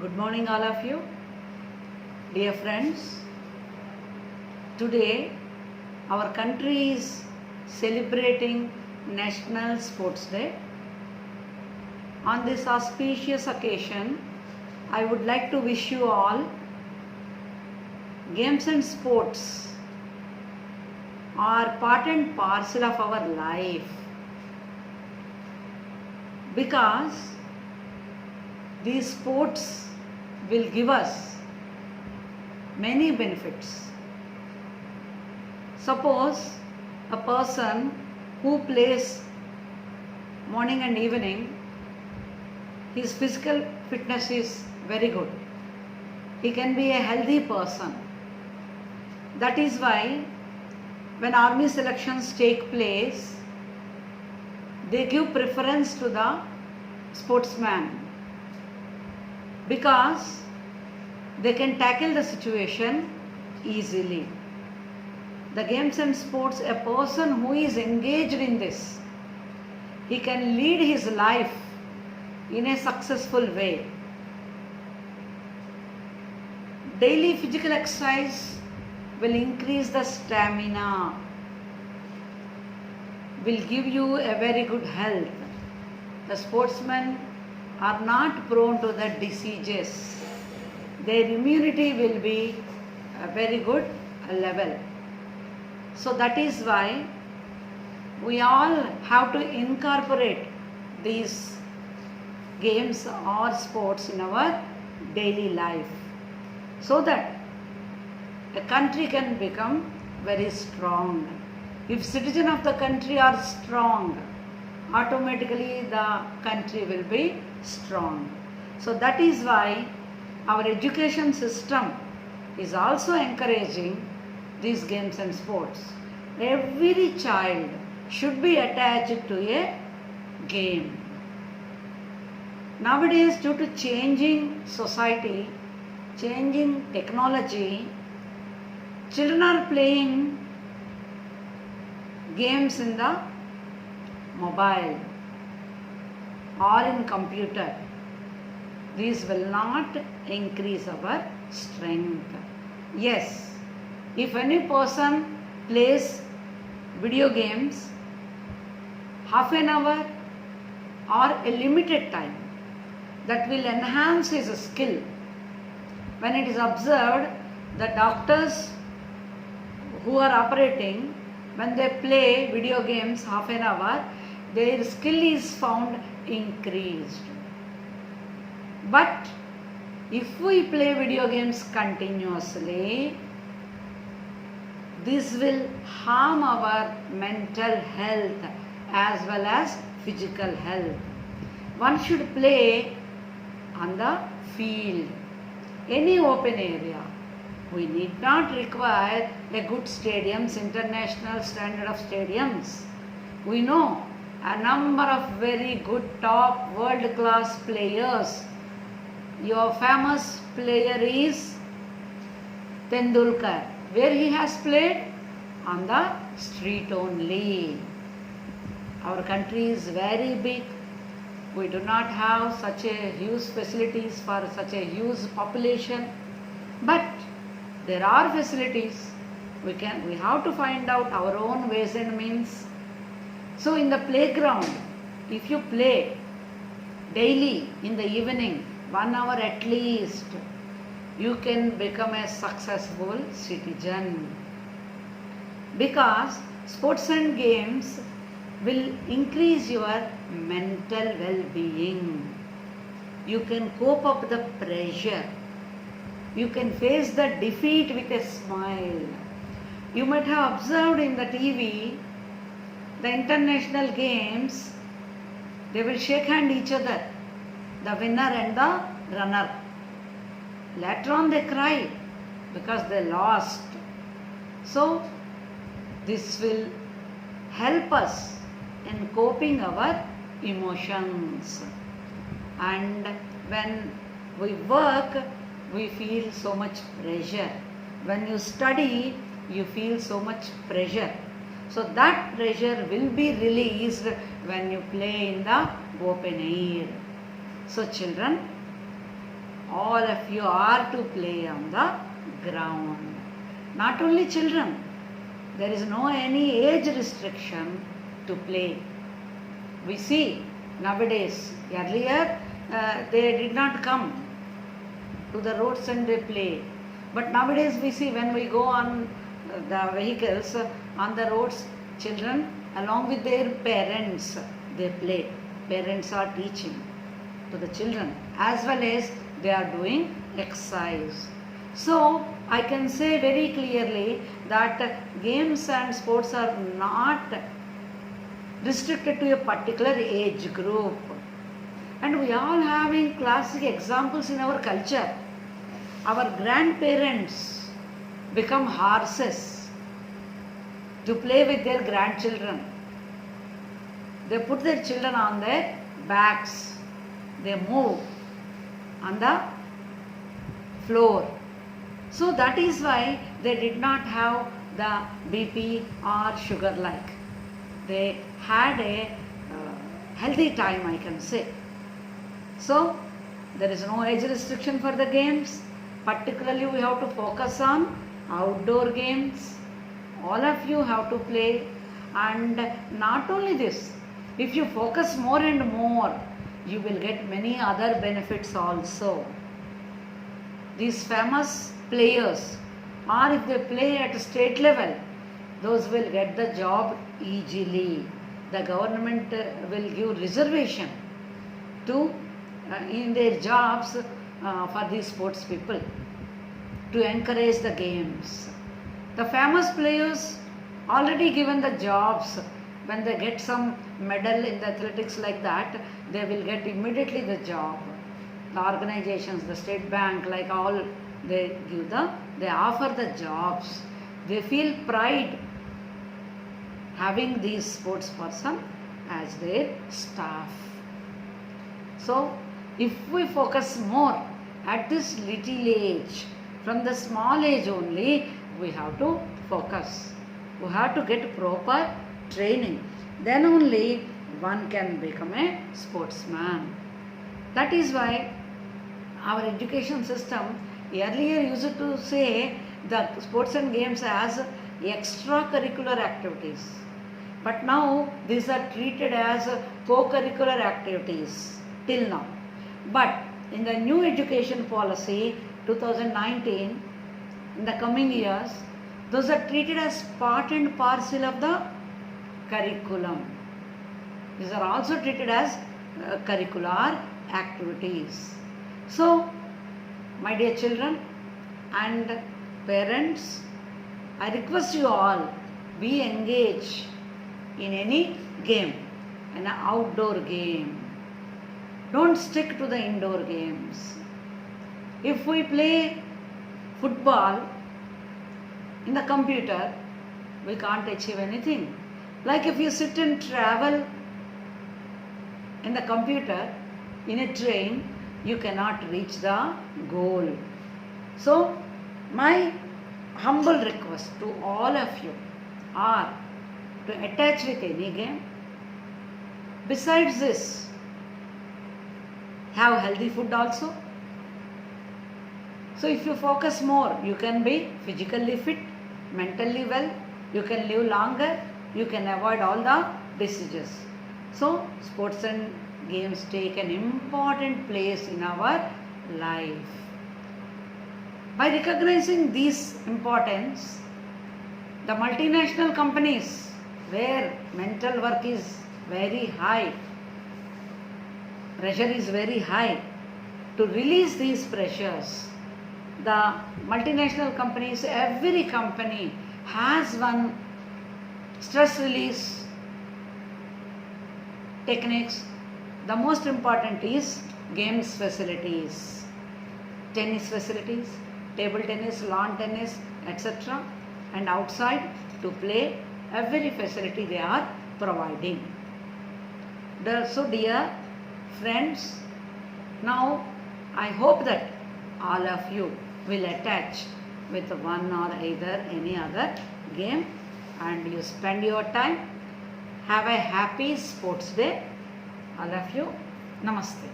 Good morning, all of you. Dear friends, today our country is celebrating National Sports Day. On this auspicious occasion, I would like to wish you all games and sports are part and parcel of our life, because these sports will give us many benefits. Suppose a person who plays morning and evening, his physical fitness is very good. He can be a healthy person. That is why when army selections take place, they give preference to the sportsman, because they can tackle the situation easily. The games and sports, a person who is engaged in this, he can lead his life in a successful way. Daily physical exercise will increase the stamina, will give you a very good health. The sportsmen are not prone to the diseases. Their immunity will be a very good level. So that is why we all have to incorporate these games or sports in our daily life, so that a country can become very strong. If citizens of the country are strong, automatically the country will be strong. So that is why our education system is also encouraging these games and sports. Every child should be attached to a game. Nowadays, due to changing society, changing technology, children are playing games in the mobile or in computer. These will not increase our strength. Yes, if any person plays video games half an hour or a limited time, that will enhance his skill. When it is observed, the doctors who are operating, when they play video games half an hour, their skill is found increased. But if we play video games continuously, this will harm our mental health as well as physical health. One should play on the field, any open area. We need not require a good stadiums, international standard of stadiums. We know a number of very good top world class players. Your famous player is Tendulkar. Where he has played? On the street only. Our country is very big. We do not have such a huge facilities for such a huge population. But there are facilities. We have to find out our own ways and means. So in the playground, if you play daily in the evening, 1 hour at least, you can become a successful citizen. Because sports and games will increase your mental well-being. You can cope up the pressure. You can face the defeat with a smile. You might have observed in the TV, the international games, they will shake hand each other, the winner and the runner. Later on they cry because they lost. So this will help us in coping our emotions. And when we work, we feel so much pressure. When you study, you feel so much pressure. So that pressure will be released when you play in the open air. So children, all of you are to play on the ground. Not only children, there is no any age restriction to play. We see nowadays, earlier they did not come to the roads and they play. But nowadays we see when we go on the vehicles on the roads, children along with their parents, they play. Parents are teaching to the children as well as they are doing exercise. So I can say very clearly that games and sports are not restricted to a particular age group. And we all having classic examples in our culture. Our grandparents become horses to play with their grandchildren. They put their children on their backs. They move on the floor. So that is why they did not have the BP or sugar like. They had a healthy time, I can say. So there is no age restriction for the games. Particularly we have to focus on outdoor games. All of you have to play, and not only this, if you focus more and more, you will get many other benefits also. These famous players, or if they play at state level, those will get the job easily. The government will give reservation to in their jobs for these sports people to encourage the games. The famous players already given the jobs. When they get some medal in the athletics like that, they will get immediately the job. The organizations, the State Bank, like all, they offer the jobs. They feel pride having these sports person as their staff. So if we focus more at this little age, from the small age only, we have to focus. We have to get proper training. Then only one can become a sportsman. That is why our education system earlier used to say the sports and games as extracurricular activities. But now these are treated as co-curricular activities till now. But in the new education policy 2019, in the coming years, those are treated as part and parcel of the curriculum. These are also treated as curricular activities. So, my dear children and parents, I request you all, be engaged in any game, an outdoor game. Don't stick to the indoor games. If we play football in the computer, we can't achieve anything. Like if you sit and travel in the computer, in a train, you cannot reach the goal. So, my humble request to all of you are to attach with any game. Besides this, have healthy food also. So if you focus more, you can be physically fit, mentally well, you can live longer, you can avoid all the diseases. So sports and games take an important place in our life. By recognizing this importance, the multinational companies where mental work is very high, pressure is very high, to release these pressures, the multinational companies, every company has one stress release techniques. The most important is games facilities, tennis facilities, table tennis, lawn tennis, etc. and outside to play, every facility they are providing. So dear friends, now I hope that all of you will attach with one or either any other game and you spend your time. Have a happy sports day. All of you, namaste.